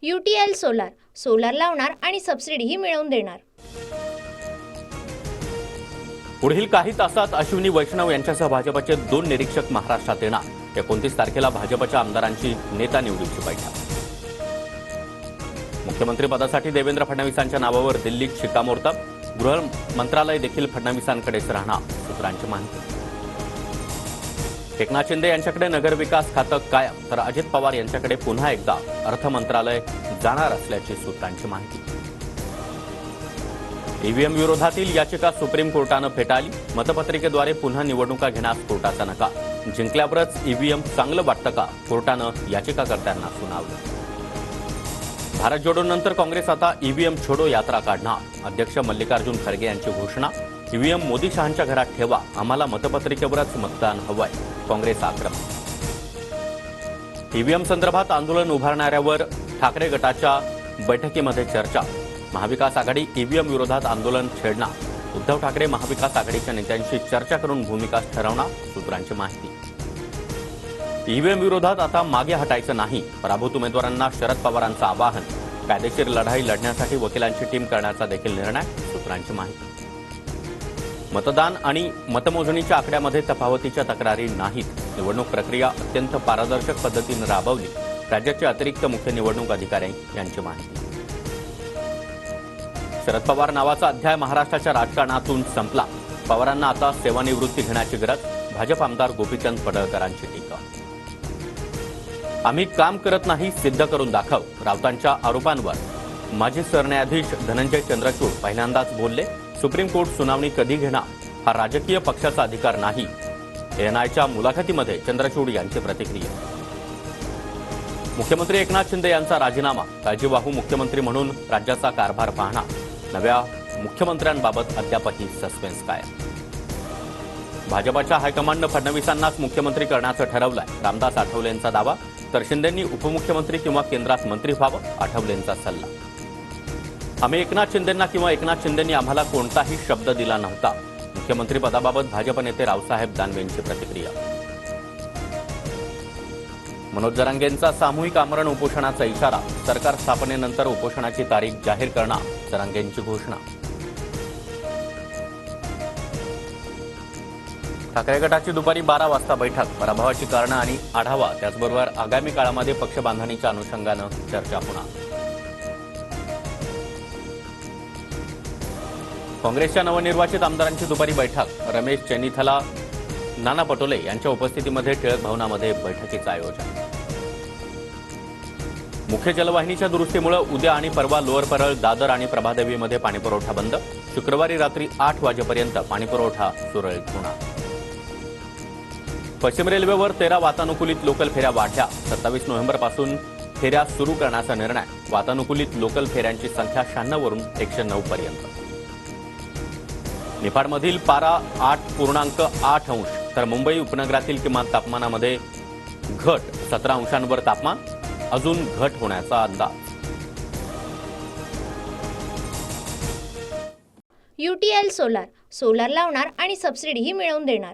UTL solar, solar लावणार आणि सबसिडीही मिळवून देणार। पुढील काही तासात अश्विनी वैष्णव यांच्यासह भाजपचे 2 निरीक्षक महाराष्ट्रात येणार। 29 तारखेला भाजपच्या आमदारांची नेता निवडीची बैठक। मुख्यमंत्री पदासाठी देवेंद्र फडणवीसांच्या नावावर दिल्लीत शिक्कामोर्तब। गृह मंत्रालय देखील फडणवीसांकडेच राहणार, सूत्रांची माहिती। एकनाथ शिंदे यांच्याकडे नगरविकास खातं कायम, तर अजित पवार यांच्याकडे पुन्हा एकदा अर्थ मंत्रालय जाणार असल्याची सूत्रांची माहिती। ईव्हीएम विरोधातील याचिका सुप्रीम कोर्टानं फेटाळली। मतपत्रिकेद्वारे पुन्हा निवडणुका घेण्यास कोर्टाचा नकार। जिंकल्यावरच ईव्हीएम चांगलं वाटतं का, कोर्टानं याचिकाकर्त्यांना सुनावलं। भारत जोडोनंतर काँग्रेस आता ईव्हीएम छोडो यात्रा काढणार। अध्यक्ष मल्लिकार्जुन खरगे यांची घोषणा। ईव्हीएम मोदी शहांच्या घरात ठेवा, आम्हाला मतपत्रिकेवरच मतदान हवंय, काँग्रेस आक्रमक। ईव्हीएम संदर्भात आंदोलन उभारणाऱ्यावर ठाकरे गटाच्या बैठकीमध्ये चर्चा। महाविकास आघाडी ईव्हीएम विरोधात आंदोलन छेडणार। उद्धव ठाकरे महाविकास आघाडीच्या नेत्यांशी चर्चा करून भूमिका ठरवणार, सूत्रांची माहिती। ईव्हीएम विरोधात आता मागे हटायचं नाही, पराभूत उमेदवारांना शरद पवारांचं आवाहन। कायदेशीर लढाई लढण्यासाठी वकिलांची टीम करण्याचा देखील निर्णय, सूत्रांची माहिती। मतदान आणि मतमोजणीच्या आकड्यामध्ये तफावतीच्या तक्रारी नाहीत। निवडणूक प्रक्रिया अत्यंत पारदर्शक पद्धतीने राबवली, राज्याचे अतिरिक्त मुख्य निवडणूक अधिकारी यांची माहिती। शरद पवार नावाचा अध्याय महाराष्ट्राच्या राजकारणातून संपला। पवारांना आता सेवानिवृत्ती घेण्याची गरज। भाजप आमदार गोपीचंद पडळकरांची टीका। आम्ही काम करत नाही, सिद्ध करून दाखव। राऊतांच्या आरोपांवर माजी सरन्यायाधीश धनंजय चंद्रचूड पहिल्यांदाच बोलले। सुप्रीम कोर्ट सुनावणी कधी घेणार हा राजकीय पक्षाचा अधिकार नाही। एएनआयच्या मुलाखतीमध्ये चंद्रचूड यांची प्रतिक्रिया। मुख्यमंत्री एकनाथ शिंदे यांचा राजीनामा। काळजीवाहू मुख्यमंत्री म्हणून राज्याचा कारभार पाहणार। नव्या मुख्यमंत्र्यांबाबत अद्यापही सस्पेन्स कायम। भाजपच्या हायकमांडनं फडणवीसांनाच मुख्यमंत्री करण्याचं ठरवलंय। रामदास आठवलेंचा दावा, तर शिंदेंनी उपमुख्यमंत्री किंवा केंद्रात मंत्री व्हावं, आठवलेंचा सल्ला। आम्ही एकनाथ शिंदेंना किंवा एकनाथ शिंदेंनी आम्हाला कोणताही शब्द दिला नव्हता। मुख्यमंत्री पदाबाबत भाजप नेते रावसाहेब दानवेंची प्रतिक्रिया। मनोज जरांगेंचा सामूहिक आमरण उपोषणाचा इशारा। सरकार स्थापनेनंतर उपोषणाची तारीख जाहीर करणार, जरांगेंची घोषणा। ठाकरे गटाची दुपारी 12 वाजता बैठक। पराभवाची कारणं आणि आढावा, त्याचबरोबर आगामी काळामध्ये पक्ष बांधणीच्या अनुषंगानं चर्चा होणार। काँग्रेसच्या नवनिर्वाचित आमदारांची दुपारी बैठक। रमेश चेन्नीथला, नाना पटोले यांच्या उपस्थितीमध्ये टिळक भवनामध्ये बैठकीचं आयोजन। मुख्य जलवाहिनीच्या दुरुस्तीमुळे उद्या आणि परवा लोअर परळ, दादर आणि प्रभादेवीमध्ये पाणीपुरवठा बंद। शुक्रवारी रात्री 8 वाजेपर्यंत पाणीपुरवठा सुरळीत होणार। पश्चिम रेल्वेवर 13 वातानुकूलित लोकल फेऱ्या वाढल्या। 27 नोव्हेंबरपासून फेऱ्या सुरू करण्याचा निर्णय। वातानुकूलित लोकल फेऱ्यांची संख्या 96 वरून 109 पर्यंत। निफाडमधील पारा 8.8 अंश, तर मुंबई उपनगरातील किमान तापमानामध्ये घट। 17 अंशांवर तापमान, अजून घट होण्याचा अंदाज। UTL सोलार, सोलार लावणार आणि सबसिडीही मिळवून देणार।